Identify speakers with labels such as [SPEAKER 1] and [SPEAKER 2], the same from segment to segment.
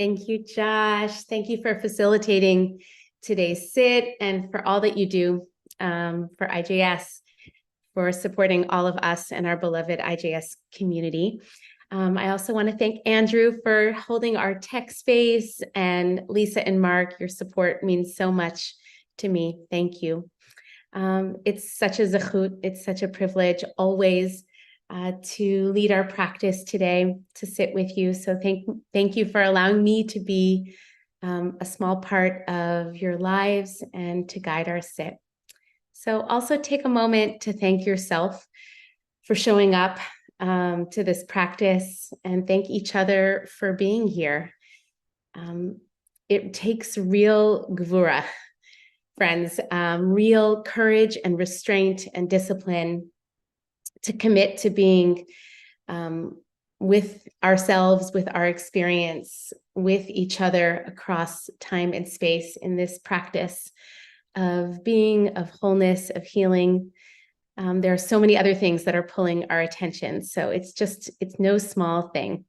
[SPEAKER 1] Thank you, Josh. Thank you for facilitating today's sit and for all that you do for IJS, for supporting all of us and our beloved IJS community. I also want to thank Andrew for holding our tech space, and Lisa and Mark, your support means so much to me. Thank you. It's such a zechut, it's such a privilege always to lead our practice today, to sit with you. So thank you for allowing me to be a small part of your lives and to guide our sit. So also take a moment to thank yourself for showing up to this practice, and thank each other for being here. It takes real gvura, friends, real courage and restraint and discipline to commit to being with ourselves, with our experience, with each other across time and space in this practice of being, of wholeness, of healing. There are so many other things that are pulling our attention. So it's no small thing.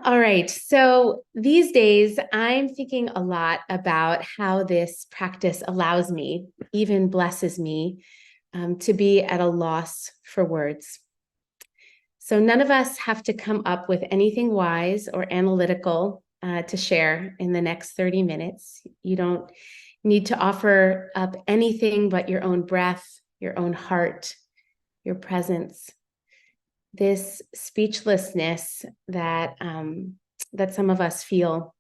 [SPEAKER 1] All right. So these days, I'm thinking a lot about how this practice allows me, even blesses me, to be at a loss for words. So none of us have to come up with anything wise or analytical to share in the next 30 minutes. You don't need to offer up anything but your own breath, your own heart, your presence. This speechlessness that some of us feel,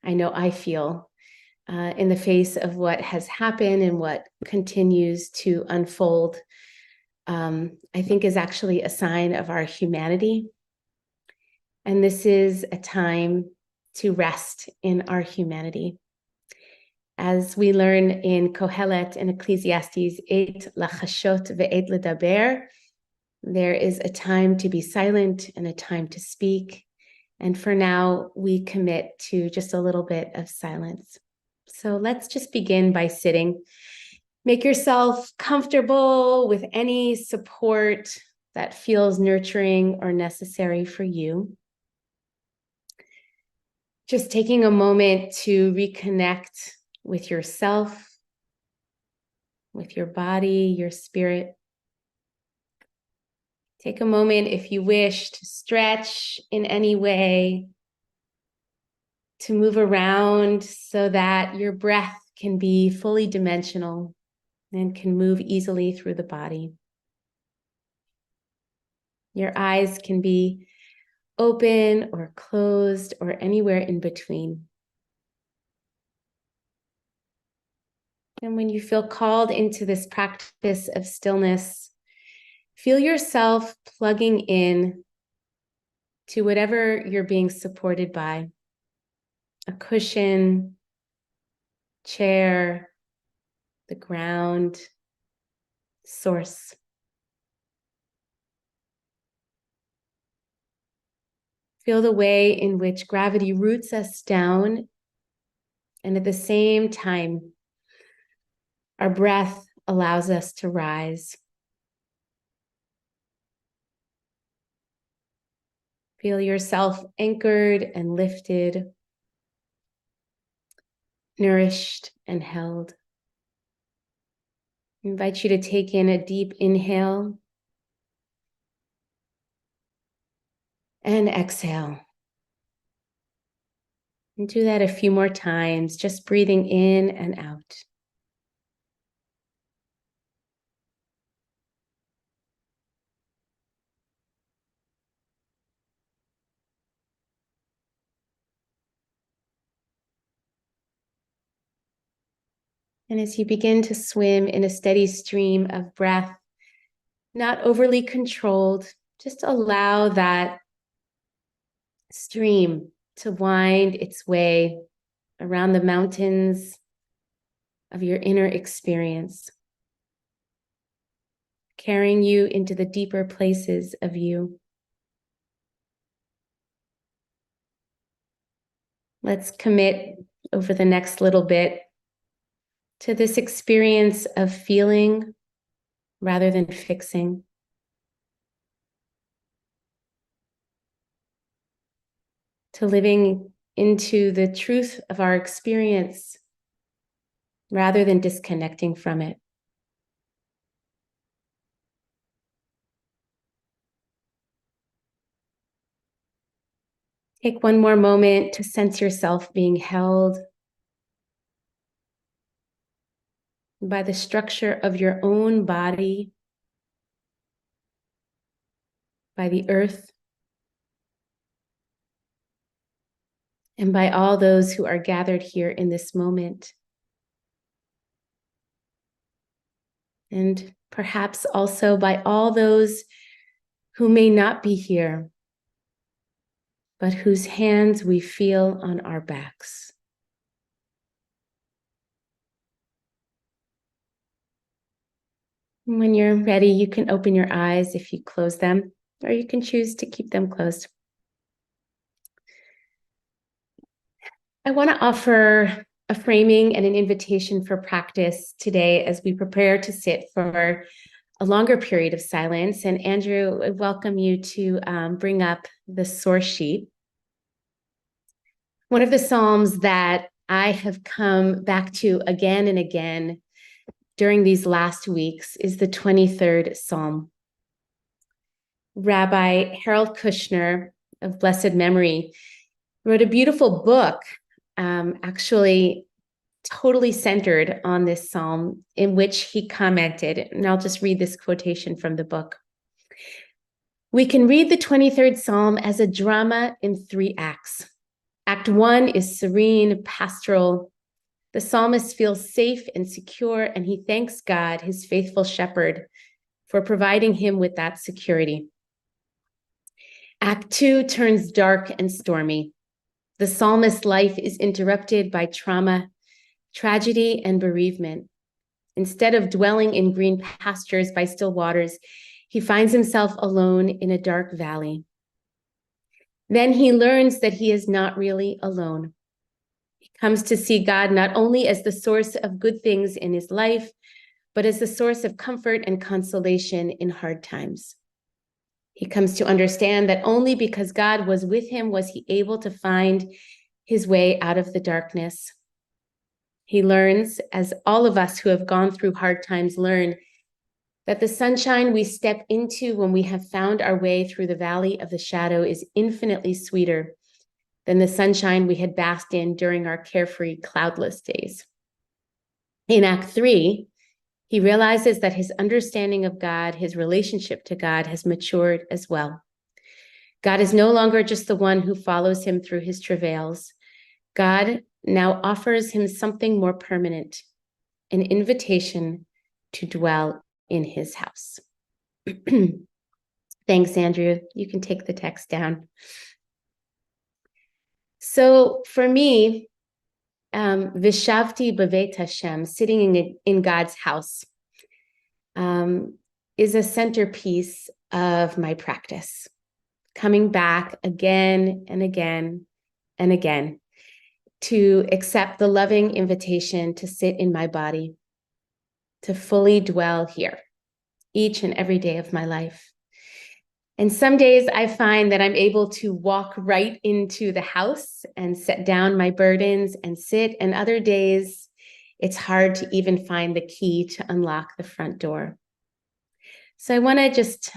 [SPEAKER 1] I know I feel, in the face of what has happened and what continues to unfold, I think is actually a sign of our humanity. And this is a time to rest in our humanity. As we learn in Kohelet and Ecclesiastes, et lachashot ve'et ledaber, there is a time to be silent and a time to speak. And for now, we commit to just a little bit of silence. So let's just begin by sitting. Make yourself comfortable with any support that feels nurturing or necessary for you. Just taking a moment to reconnect with yourself, with your body, your spirit. Take a moment, if you wish, to stretch in any way, to move around so that your breath can be fully dimensional and can move easily through the body. Your eyes can be open or closed or anywhere in between. And when you feel called into this practice of stillness, feel yourself plugging in to whatever you're being supported by. A cushion, chair, the ground, source. Feel the way in which gravity roots us down, and at the same time, our breath allows us to rise. Feel yourself anchored and lifted, nourished and held. I invite you to take in a deep inhale and exhale. And do that a few more times, just breathing in and out. And as you begin to swim in a steady stream of breath, not overly controlled, just allow that stream to wind its way around the mountains of your inner experience, carrying you into the deeper places of you. Let's commit over the next little bit to this experience of feeling rather than fixing. to living into the truth of our experience rather than disconnecting from it. Take one more moment to sense yourself being held by the structure of your own body, by the earth, and by all those who are gathered here in this moment. And perhaps also by all those who may not be here, but whose hands we feel on our backs. When you're ready, you can open your eyes if you close them, or you can choose to keep them closed. I want to offer a framing and an invitation for practice today as we prepare to sit for a longer period of silence. And Andrew, I welcome you to bring up the source sheet. One of the Psalms that I have come back to again and again during these last weeks is the 23rd Psalm. Rabbi Harold Kushner of blessed memory wrote a beautiful book, actually totally centered on this psalm, in which he commented, and I'll just read this quotation from the book. We can read the 23rd Psalm as a drama in 3 acts. Act 1 is serene, pastoral. The psalmist feels safe and secure, and he thanks God, his faithful shepherd, for providing him with that security. Act 2 turns dark and stormy. The psalmist's life is interrupted by trauma, tragedy, and bereavement. Instead of dwelling in green pastures by still waters, he finds himself alone in a dark valley. Then he learns that he is not really alone. He comes to see God not only as the source of good things in his life, but as the source of comfort and consolation in hard times. He comes to understand that only because God was with him was he able to find his way out of the darkness. He learns, as all of us who have gone through hard times learn, that the sunshine we step into when we have found our way through the valley of the shadow is infinitely sweeter than the sunshine we had basked in during our carefree, cloudless days. In Act 3, he realizes that his understanding of God, his relationship to God, has matured as well. God is no longer just the one who follows him through his travails. God now offers him something more permanent, an invitation to dwell in his house. Thanks, Andrew. You can take the text down. So for me, Vishavti B'Vet Hashem, sitting in God's house, is a centerpiece of my practice. Coming back again and again and again to accept the loving invitation to sit in my body, to fully dwell here each and every day of my life. And some days I find that I'm able to walk right into the house and set down my burdens and sit. And other days, it's hard to even find the key to unlock the front door. So I want to just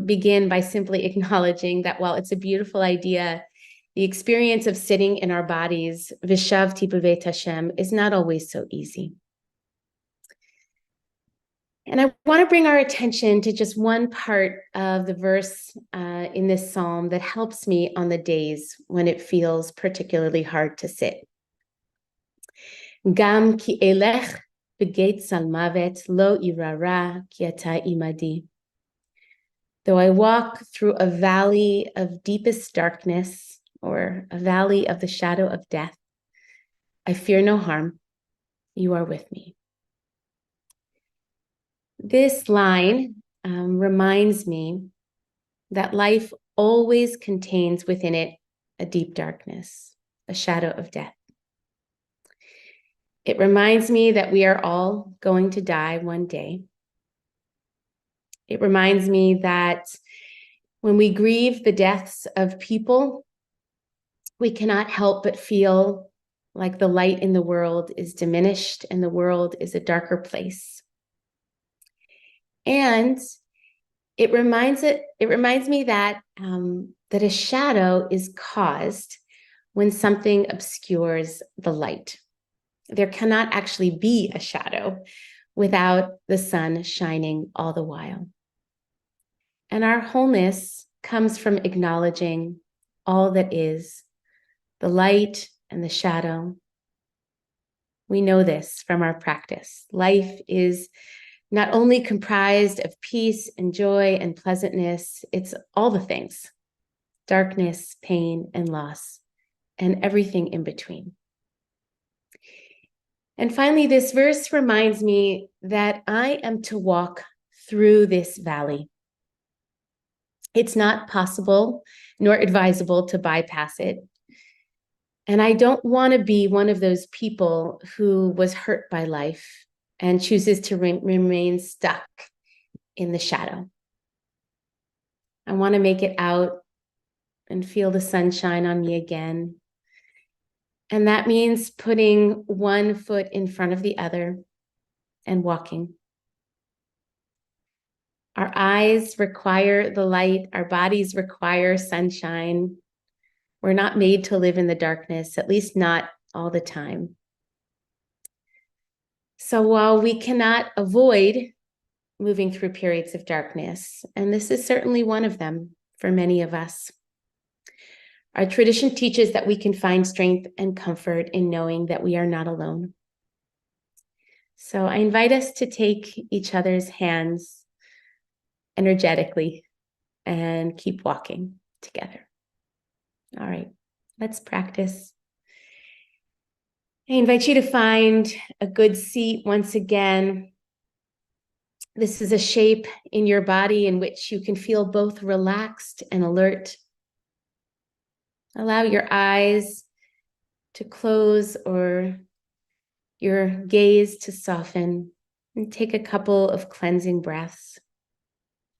[SPEAKER 1] begin by simply acknowledging that while it's a beautiful idea, the experience of sitting in our bodies, Vishavti B'Vet Hashem, is not always so easy. And I want to bring our attention to just one part of the verse in this psalm that helps me on the days when it feels particularly hard to sit. Gam ki elech b'geit salmavet lo irara ki ata imadi. Though I walk through a valley of deepest darkness or a valley of the shadow of death, I fear no harm. You are with me. This line reminds me that life always contains within it a deep darkness, a shadow of death. It reminds me that we are all going to die one day. It reminds me that when we grieve the deaths of people, we cannot help but feel like the light in the world is diminished and the world is a darker place. And it reminds me that that a shadow is caused when something obscures the light. There cannot actually be a shadow without the sun shining all the while. And our wholeness comes from acknowledging all that is, the light and the shadow. We know this from our practice. Life is not only comprised of peace and joy and pleasantness, it's all the things, darkness, pain, and loss, and everything in between. And finally, this verse reminds me that I am to walk through this valley. It's not possible nor advisable to bypass it. And I don't want to be one of those people who was hurt by life and chooses to remain stuck in the shadow. I want to make it out and feel the sunshine on me again. And that means putting one foot in front of the other and walking. Our eyes require the light. Our bodies require sunshine. We're not made to live in the darkness, at least not all the time. So while we cannot avoid moving through periods of darkness, and this is certainly one of them for many of us, our tradition teaches that we can find strength and comfort in knowing that we are not alone. So I invite us to take each other's hands energetically and keep walking together. All right, let's practice. I invite you to find a good seat once again. This is a shape in your body in which you can feel both relaxed and alert. Allow your eyes to close or your gaze to soften, and take a couple of cleansing breaths.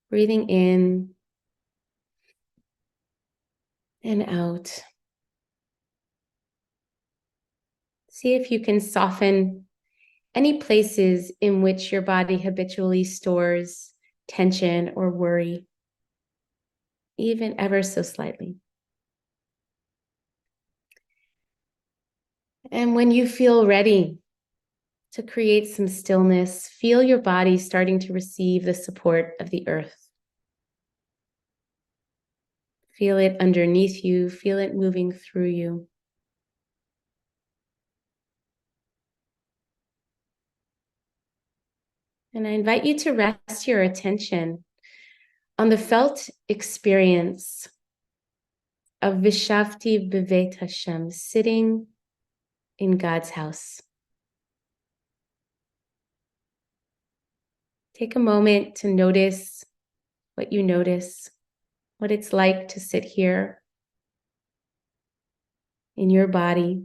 [SPEAKER 1] Breathing in and out. See if you can soften any places in which your body habitually stores tension or worry, even ever so slightly. And when you feel ready to create some stillness, feel your body starting to receive the support of the earth. Feel it underneath you, feel it moving through you. And I invite you to rest your attention on the felt experience of Vishavti B'Vet Hashem, sitting in God's house. Take a moment to notice what you notice, what it's like to sit here in your body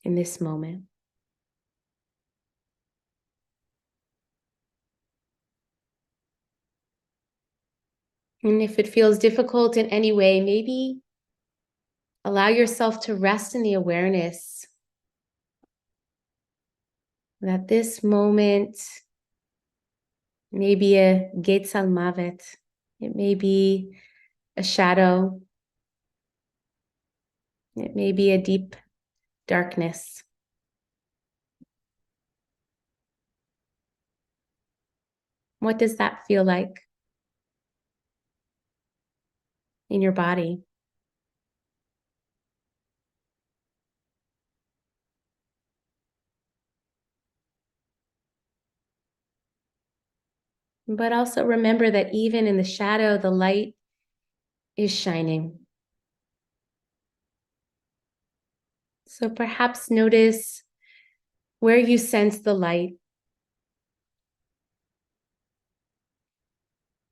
[SPEAKER 1] in this moment. And if it feels difficult in any way, maybe allow yourself to rest in the awareness that this moment may be a Getz al Mavet. It may be a shadow. It may be a deep darkness. What does that feel like in your body? But also remember that even in the shadow, the light is shining. So perhaps notice where you sense the light.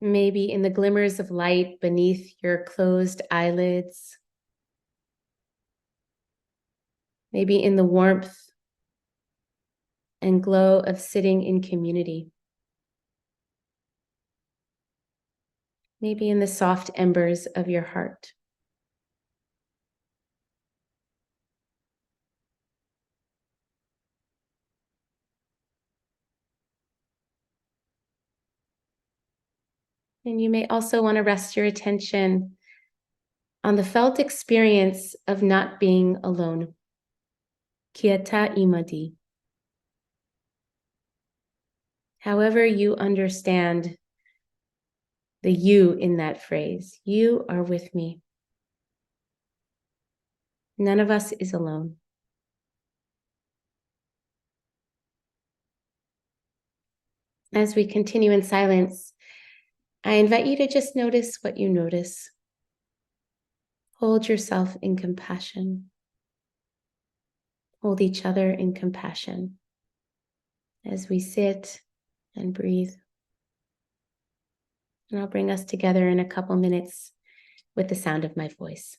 [SPEAKER 1] Maybe in the glimmers of light beneath your closed eyelids. Maybe in the warmth and glow of sitting in community. Maybe in the soft embers of your heart. And you may also want to rest your attention on the felt experience of not being alone. Kieta imadi. However you understand the you in that phrase, you are with me. None of us is alone. As we continue in silence, I invite you to just notice what you notice. Hold yourself in compassion. Hold each other in compassion as we sit and breathe. And I'll bring us together in a couple minutes with the sound of my voice.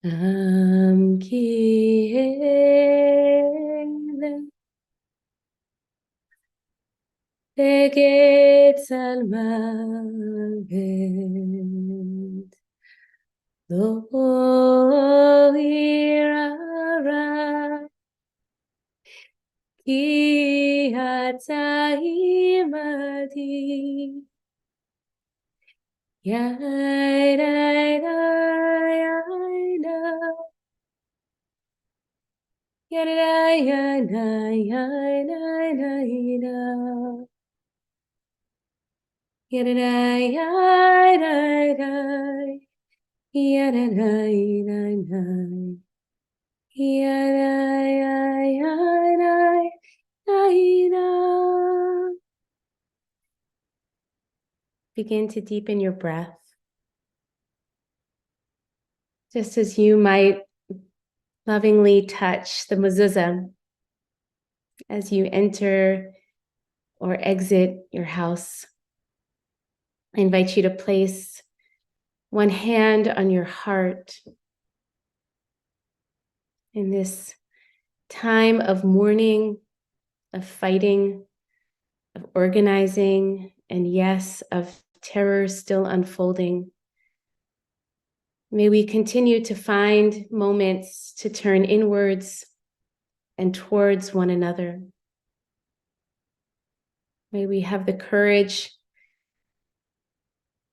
[SPEAKER 1] Ki ele Tegetz al mavet Lo irara Ki ata imadi Yaida Yada yada yada yada yada yada yada yada. Begin to deepen your breath, just as you might lovingly touch the mezuzah as you enter or exit your house. I invite you to place one hand on your heart in this time of mourning, of fighting, of organizing, and yes, of terror still unfolding. May we continue to find moments to turn inwards and towards one another. May we have the courage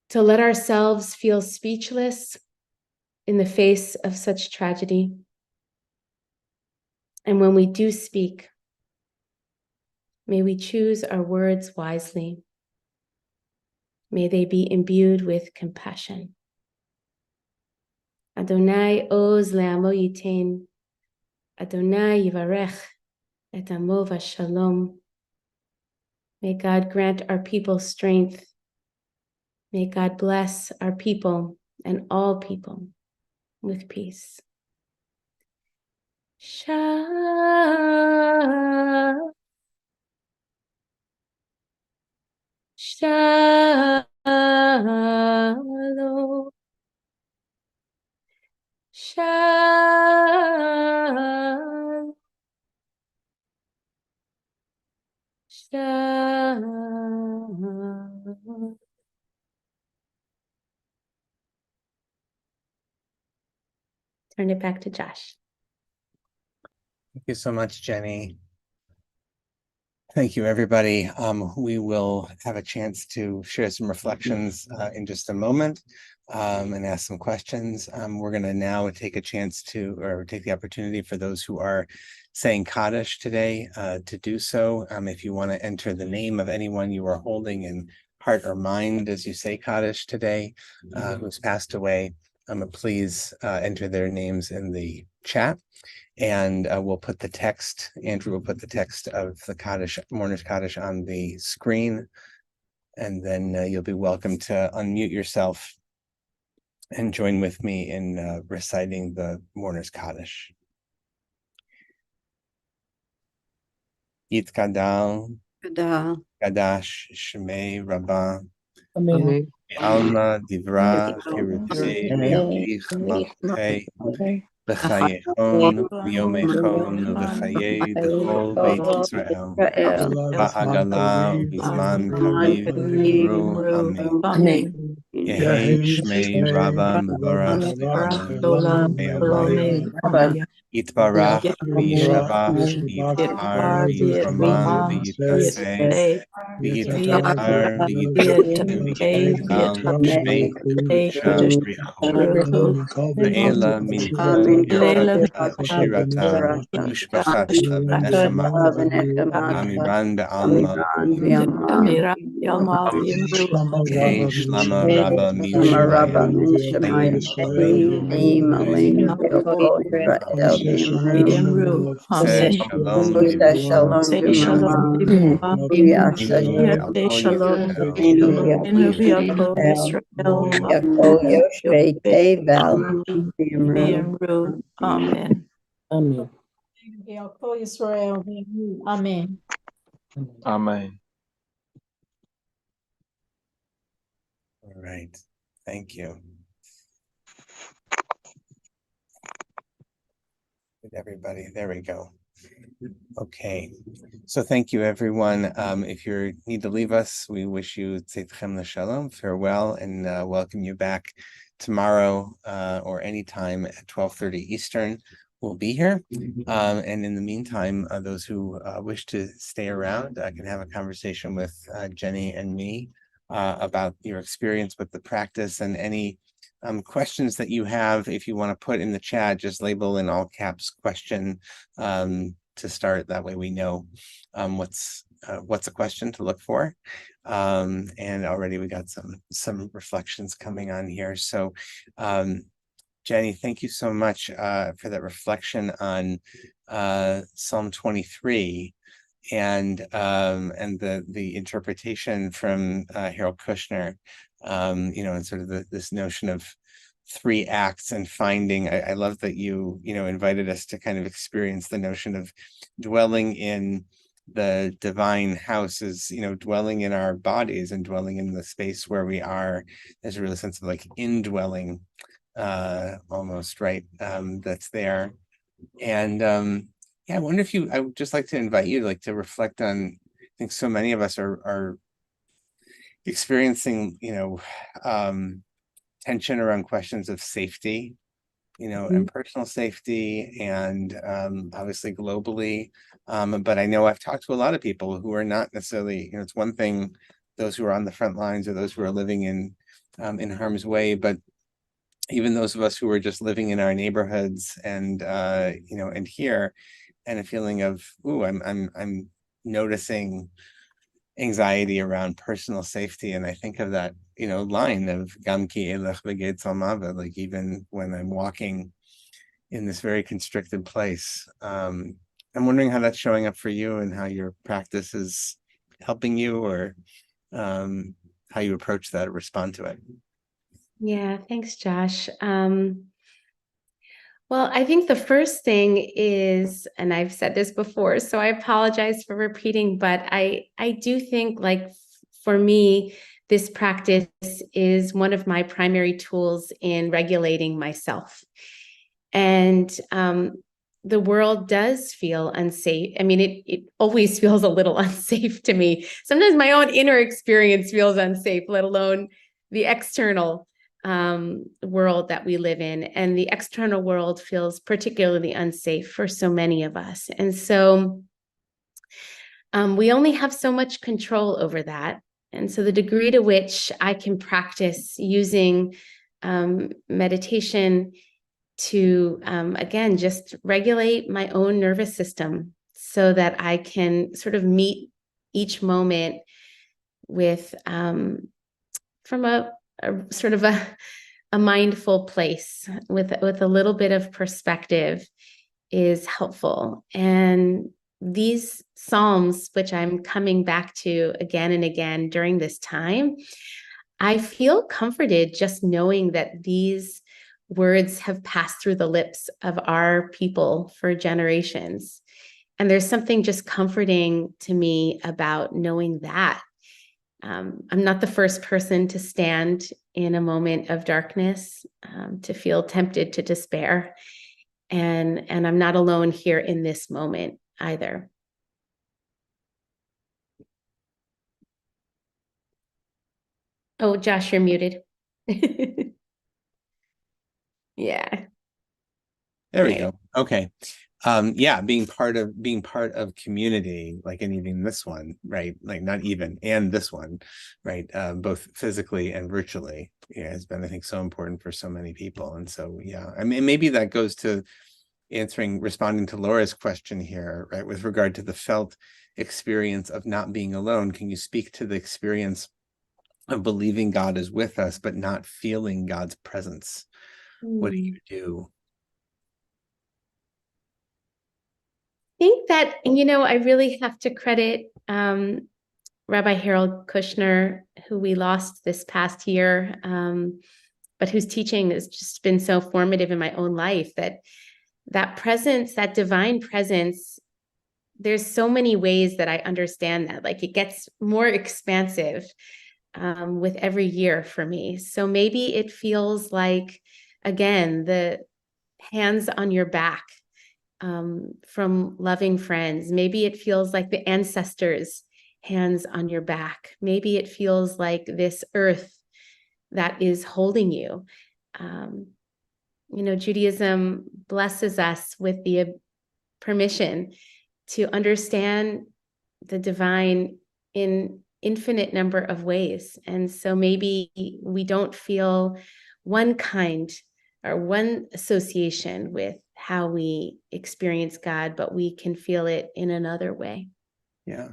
[SPEAKER 1] to let ourselves feel speechless in the face of such tragedy. And when we do speak, may we choose our words wisely. May they be imbued with compassion. Adonai oz le'amo yitain. Adonai yivarech et amo v'shalom. May God grant our people strength. May God bless our people and all people with peace. Shalom. Shalom. Shalom. Shalom. Turn it back to Josh.
[SPEAKER 2] Thank you so much, Jenny. Thank you, everybody. We will have a chance to share some reflections in just a moment and ask some questions. We're going to now take the opportunity for those who are saying Kaddish today to do so. If you want to enter the name of anyone you are holding in heart or mind as you say Kaddish today, who's passed away, please enter their names in the chat. And we'll put the text, Andrew will put the text of the Kaddish, Mourner's Kaddish on the screen. And then you'll be welcome to unmute yourself and join with me in reciting the Mourner's Kaddish. Yitkadal, Kadash, Shmei, Rabbi, Alma, Divra, Pirutei, Me'ich, Malchei, V'chayechon, V'yomechon, V'chayei, D'chol Beit Yisrael. Ba'agala, Bizman Kariv, V'imru, Amen. Yehi Shmei Rabba Mevorach Le'olam, Amen. Yitbarach, V'yishtabach, V'yitzhar, V'yitroman, V'yitaseh, V'yitzhar, V'yitzhar, Shmei, Kedusha, B'riachot, Ve'ela Mincha, Yafata, Shirata, Ushbachata, V'nechamata, Amiran Be'alma, Yehi Shlama Rabba Min Shemayim, Chaim Aleinu, Say Shalom Livruach,
[SPEAKER 3] Shalom, Amen.
[SPEAKER 4] Amen.
[SPEAKER 3] Amen.
[SPEAKER 5] Amen.
[SPEAKER 2] All right, thank you. Everybody, there we go. Okay, so thank you, everyone. If you need to leave us, we wish you tzedchem l'shalom, farewell, and welcome you back tomorrow or anytime at 12:30 Eastern. We'll be here. And in the meantime, those who wish to stay around can have a conversation with Jenny and me about your experience with the practice and any questions that you have. If you want to put in the chat, just label in all caps question to start. That way we know what's a question to look for. And already we got some reflections coming on here. So Jenny, thank you so much for that reflection on Psalm 23 and the interpretation from Harold Kushner, and sort of this notion of three acts and finding. I love that you invited us to kind of experience the notion of dwelling in the divine house is, dwelling in our bodies and dwelling in the space where we are. There's a real sense of like indwelling almost, right? That's there. And yeah, I wonder if I would just like to invite you to reflect on, I think so many of us are experiencing, tension around questions of safety, and personal safety and obviously globally. But I know I've talked to a lot of people who are not necessarily, it's one thing, those who are on the front lines or those who are living in harm's way, but even those of us who are just living in our neighborhoods and and here, and a feeling of, ooh, I'm noticing anxiety around personal safety. And I think of that, line of Gam ki elech v'getzal mavet, like even when I'm walking in this very constricted place. I'm wondering how that's showing up for you and how your practice is helping you, or how you approach that or respond to it.
[SPEAKER 1] Yeah, thanks, Josh. Well, I think the first thing is, and I've said this before, so I apologize for repeating, but I do think, like, for me, this practice is one of my primary tools in regulating myself. And the world does feel unsafe. I mean, it always feels a little unsafe to me. Sometimes my own inner experience feels unsafe, let alone the external world that we live in. And the external world feels particularly unsafe for so many of us. And so we only have so much control over that. And so the degree to which I can practice using meditation to, again, just regulate my own nervous system so that I can sort of meet each moment with, from a sort of a mindful place with a little bit of perspective is helpful. And these Psalms, which I'm coming back to again and again during this time, I feel comforted just knowing that these words have passed through the lips of our people for generations. And there's something just comforting to me about knowing that. I'm not the first person to stand in a moment of darkness, to feel tempted to despair. And I'm not alone here in this moment either. Oh, Josh, you're muted. Yeah.
[SPEAKER 2] There we go. Okay. Yeah, being part of community, like, and even this one, right? Like, not even, and this one, right? Both physically and virtually, yeah, has been, I think, so important for so many people. And so, yeah, I mean, maybe that goes to responding to Laura's question here, right? With regard to the felt experience of not being alone, can you speak to the experience of believing God is with us, but not feeling God's presence? What do you do?
[SPEAKER 1] Think that, I really have to credit Rabbi Harold Kushner, who we lost this past year, but whose teaching has just been so formative in my own life, that presence, that divine presence, there's so many ways that I understand that. Like, it gets more expansive with every year for me. So maybe it feels like, again, the hands on your back from loving friends. Maybe it feels like the ancestors' hands on your back. Maybe it feels like this earth that is holding you. Judaism blesses us with the permission to understand the divine in infinite number of ways. And so maybe we don't feel one kind or one association with how we experience God, but we can feel it in another way.
[SPEAKER 2] Yeah.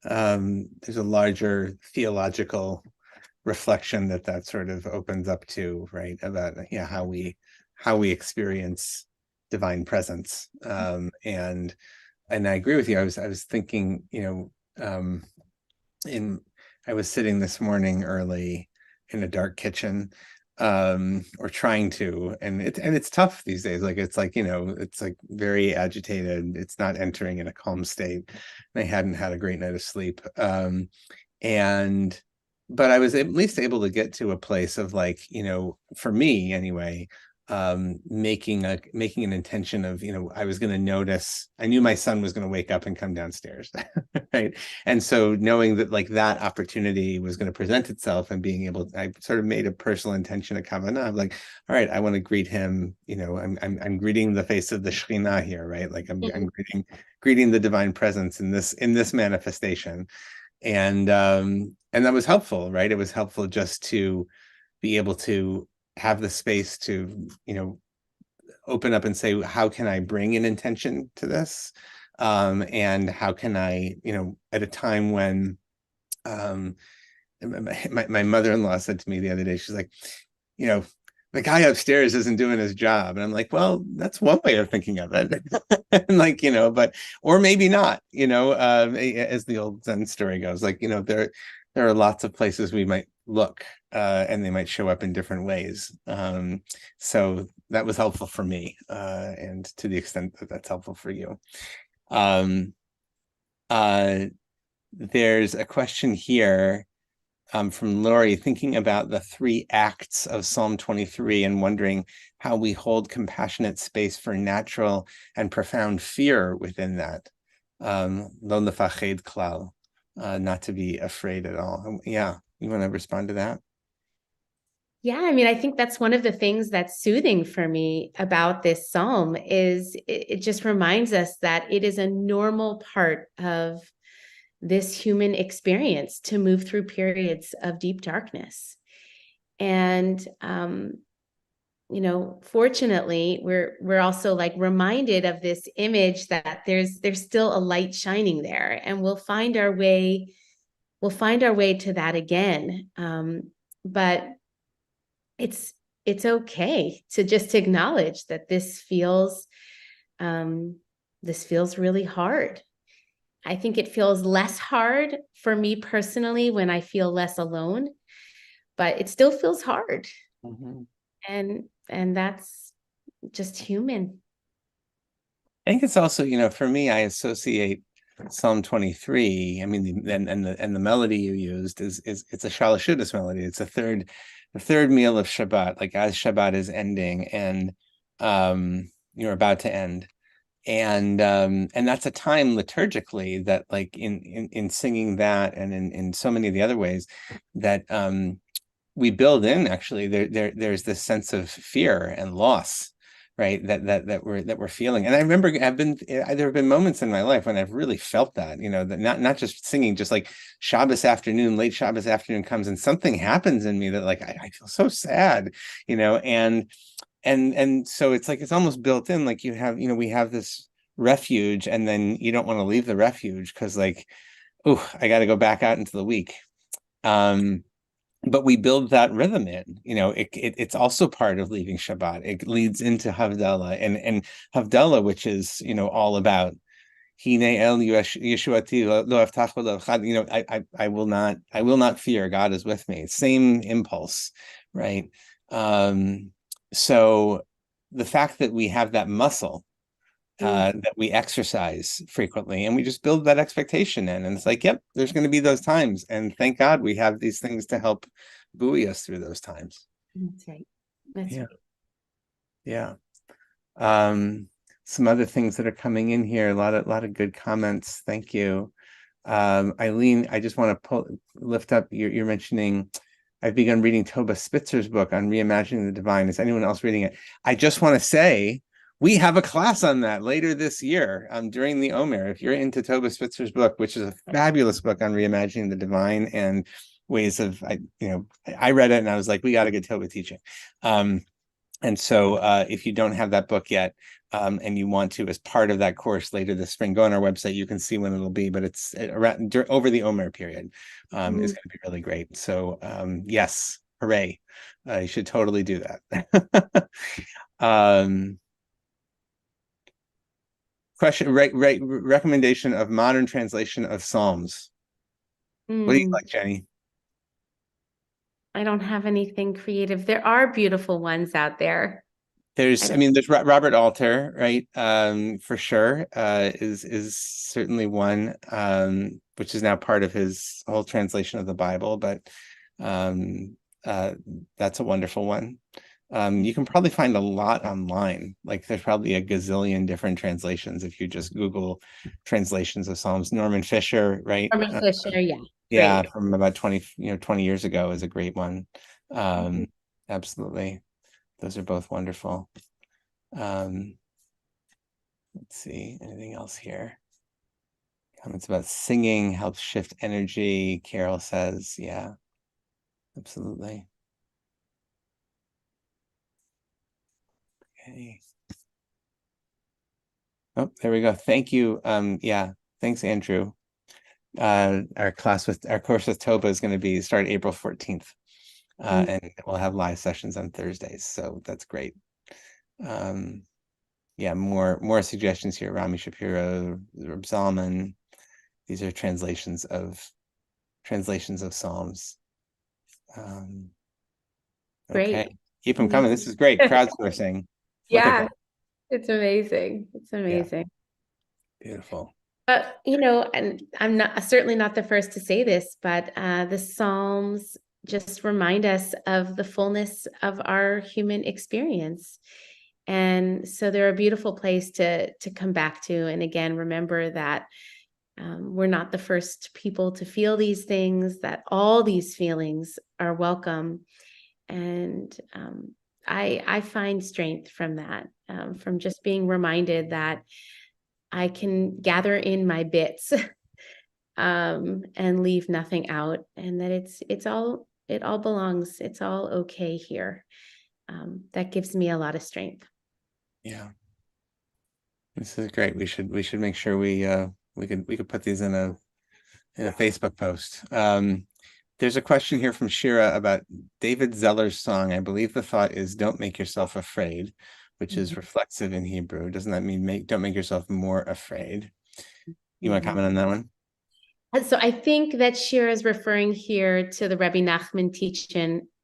[SPEAKER 2] There's a larger theological reflection that sort of opens up to, right, about how we experience divine presence. And I agree with you. I was thinking, I was sitting this morning early in a dark kitchen, or trying to, and it's tough these days. It's like very agitated. It's not entering in a calm state. I hadn't had a great night of sleep. But I was at least able to get to a place of for me anyway, making an intention of, I was going to notice, I knew my son was going to wake up and come downstairs. Right. And so knowing that that opportunity was going to present itself, and being able I sort of made a personal intention, a kavanah of all right, I want to greet him. I'm greeting the face of the Shekhinah here, right? I'm greeting the divine presence in this manifestation. And that was helpful, right? It was helpful just to be able to have the space to, open up and say, how can I bring an intention to this? And how can I, at a time when my mother-in-law said to me the other day, she's like, the guy upstairs isn't doing his job. And I'm like, well, that's one way of thinking of it. And but, or maybe not, as the old Zen story goes, there are lots of places we might look, and they might show up in different ways. So that was helpful for me, and to the extent that that's helpful for you. There's a question here from Lori, thinking about the 3 acts of Psalm 23 and wondering how we hold compassionate space for natural and profound fear within that. Lo nefached klal, not to be afraid at all. Yeah, you want to respond to that?
[SPEAKER 1] Yeah, I think that's one of the things that's soothing for me about this psalm is it just reminds us that it is a normal part of this human experience to move through periods of deep darkness. And fortunately, we're also reminded of this image that there's still a light shining there, and we'll find our way to that again. But it's okay to just acknowledge that this feels really hard. I think it feels less hard for me personally when I feel less alone, but it still feels hard.
[SPEAKER 2] Mm-hmm.
[SPEAKER 1] And that's just human.
[SPEAKER 2] I think it's also, for me, I associate Psalm 23. The melody you used is it's a Shalashudas melody. It's the third meal of Shabbat, as Shabbat is ending and you're about to end. And that's a time liturgically that in singing that, and in so many of the other ways that we build in, actually there's this sense of fear and loss, right, that we're feeling. And I remember there have been moments in my life when I've really felt that, that not just singing, just late Shabbos afternoon comes and something happens in me that I feel so sad, and so it's almost built in, you have, we have this refuge, and then you don't want to leave the refuge because I got to go back out into the week. But we build that rhythm in, it's also part of leaving Shabbat. It leads into Havdalah, and Havdalah, which is, all about Hine el Yeshuati lo aftach v'lo, I will not fear. God is with me. Same impulse, right? So the fact that we have that muscle, that we exercise frequently, and we just build that expectation in, and it's yep, there's going to be those times, and thank God we have these things to help buoy us through those times.
[SPEAKER 1] That's right. That's right.
[SPEAKER 2] Yeah. some other things that are coming in here. A lot of good comments. Thank you. Eileen, I just want to lift up, you're mentioning, I've begun reading Toba Spitzer's book on reimagining the divine. Is anyone else reading it? I just want to say, we have a class on that later this year during the Omer. If you're into Toba Spitzer's book, which is a fabulous book on reimagining the divine and ways of, I read it and I was like, we got to get Toba teaching. And so if you don't have that book yet, and you want to, as part of that course later this spring, go on our website. You can see when it'll be, but it's around over the Omer period. Is going to be really great. So yes, hooray! You should totally do that. Question: recommendation of modern translation of Psalms. What do you like, Jenny?
[SPEAKER 1] I don't have anything creative. There are beautiful ones out there.
[SPEAKER 2] There's Robert Alter, right? For sure, is certainly one, which is now part of his whole translation of the Bible. But that's a wonderful one. You can probably find a lot online. Like there's probably a gazillion different translations if you just Google translations of Psalms. Norman Fisher, right?
[SPEAKER 1] Norman Fisher, yeah.
[SPEAKER 2] Yeah,
[SPEAKER 1] Great.
[SPEAKER 2] from about 20 years ago is a great one. Absolutely. Those are both wonderful. Let's see, anything else here? Comments about singing helps shift energy, Carol says. Yeah, absolutely. Okay. Oh, there we go. Thank you. Yeah, thanks, Andrew. Our course with Toba is going to start April 14th. And we'll have live sessions on Thursdays. So that's great. Yeah, more suggestions here. Rami Shapiro, Reb Zalman. These are translations of Psalms.
[SPEAKER 1] Great.
[SPEAKER 2] Okay, keep them coming. This is great. Crowdsourcing.
[SPEAKER 1] Yeah, it's amazing. It's amazing.
[SPEAKER 2] Yeah. Beautiful.
[SPEAKER 1] But and I'm certainly not the first to say this, but the Psalms just remind us of the fullness of our human experience. And so they're a beautiful place to come back to. And again, remember that we're not the first people to feel these things, that all these feelings are welcome. And I find strength from that, from just being reminded that I can gather in my bits and leave nothing out, and that it all belongs. It's all okay here. That gives me a lot of strength.
[SPEAKER 2] Yeah, this is great. We should make sure we could put these in a Facebook post. There's a question here from Shira about David Zeller's song. I believe the thought is "Don't make yourself afraid," which is reflexive in Hebrew. Doesn't that mean don't make yourself more afraid? You want to comment on that one?
[SPEAKER 1] So I think that Shira is referring here to the Rabbi Nachman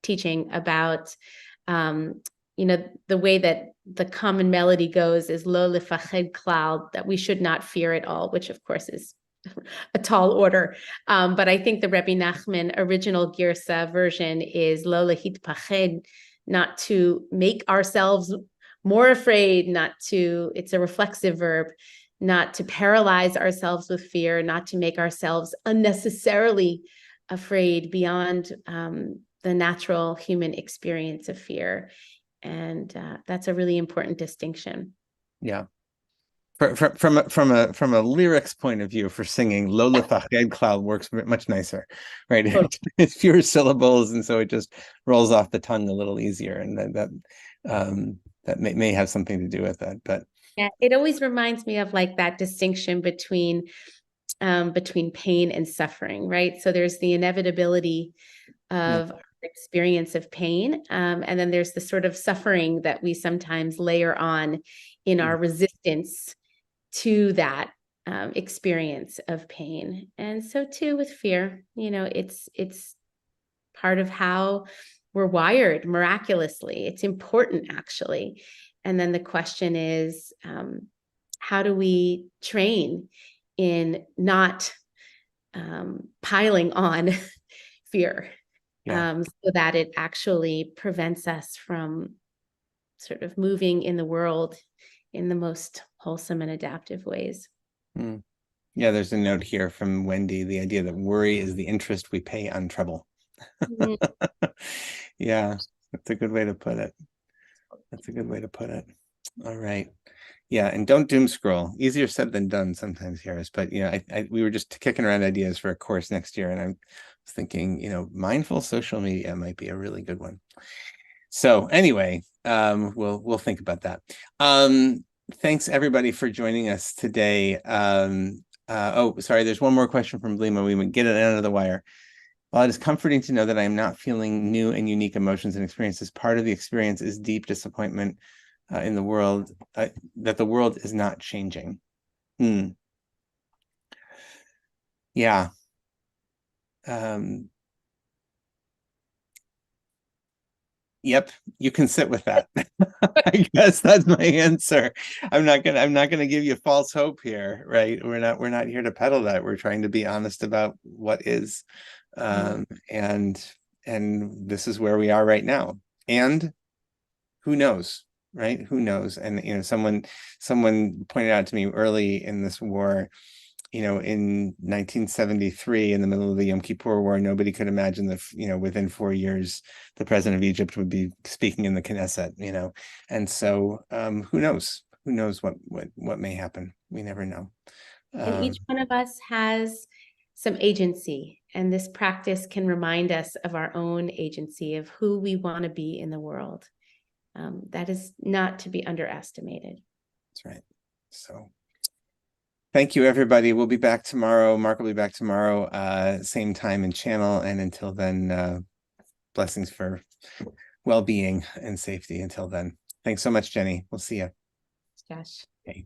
[SPEAKER 1] teaching about, the way that the common melody goes is lo lefached klal, that we should not fear at all, which of course is a tall order. But I think the Rabbi Nachman original Girsa version is lo lehitpached, not to make ourselves more afraid, it's a reflexive verb, not to paralyze ourselves with fear, not to make ourselves unnecessarily afraid beyond the natural human experience of fear. And that's a really important distinction. Yeah.
[SPEAKER 2] From a lyrics point of view, for singing, Lo Lefached Klal works much nicer, right? It's fewer syllables, and so it just rolls off the tongue a little easier, and that may have something to do with that. But
[SPEAKER 1] yeah, it always reminds me of like that distinction between pain and suffering, right? So there's the inevitability of experience of pain, and then there's the sort of suffering that we sometimes layer on in our resistance to that experience of pain. And so too with fear, it's part of how we're wired miraculously. It's important, actually. And then the question is, how do we train in not piling on fear, so that it actually prevents us from sort of moving in the world in the most wholesome and adaptive ways.
[SPEAKER 2] Mm. Yeah, there's a note here from Wendy, the idea that worry is the interest we pay on trouble.
[SPEAKER 1] Mhm.
[SPEAKER 2] Yeah, that's a good way to put it. That's a good way to put it. All right. Yeah, and don't doom scroll. Easier said than done sometimes, Harris. But we were just kicking around ideas for a course next year, and I was thinking, mindful social media might be a really good one. So anyway, we'll think about that. Thanks everybody for joining us today. Oh, sorry, there's one more question from Lima. We would get it out of the wire. While it is comforting to know that I am not feeling new and unique emotions and experiences, part of the experience is deep disappointment in the world, that the world is not changing. Yeah. Yep, you can sit with that. I guess that's my answer. I'm not gonna give you false hope here, right? We're not here to peddle that. We're trying to be honest about what is. And this is where we are right now. And who knows, right? Who knows? And someone pointed out to me early in this war, in 1973, in the middle of the Yom Kippur War, nobody could imagine that, within 4 years, the president of Egypt would be speaking in the Knesset, and so who knows? Who knows what may happen? We never know.
[SPEAKER 1] And each one of us has some agency, and this practice can remind us of our own agency, of who we want to be in the world. That is not to be underestimated.
[SPEAKER 2] That's right. So thank you, everybody. We'll be back tomorrow. Mark will be back tomorrow, same time and channel. And until then, blessings for well-being and safety until then. Thanks so much, Jenny. We'll see you.
[SPEAKER 1] Josh.
[SPEAKER 2] Okay.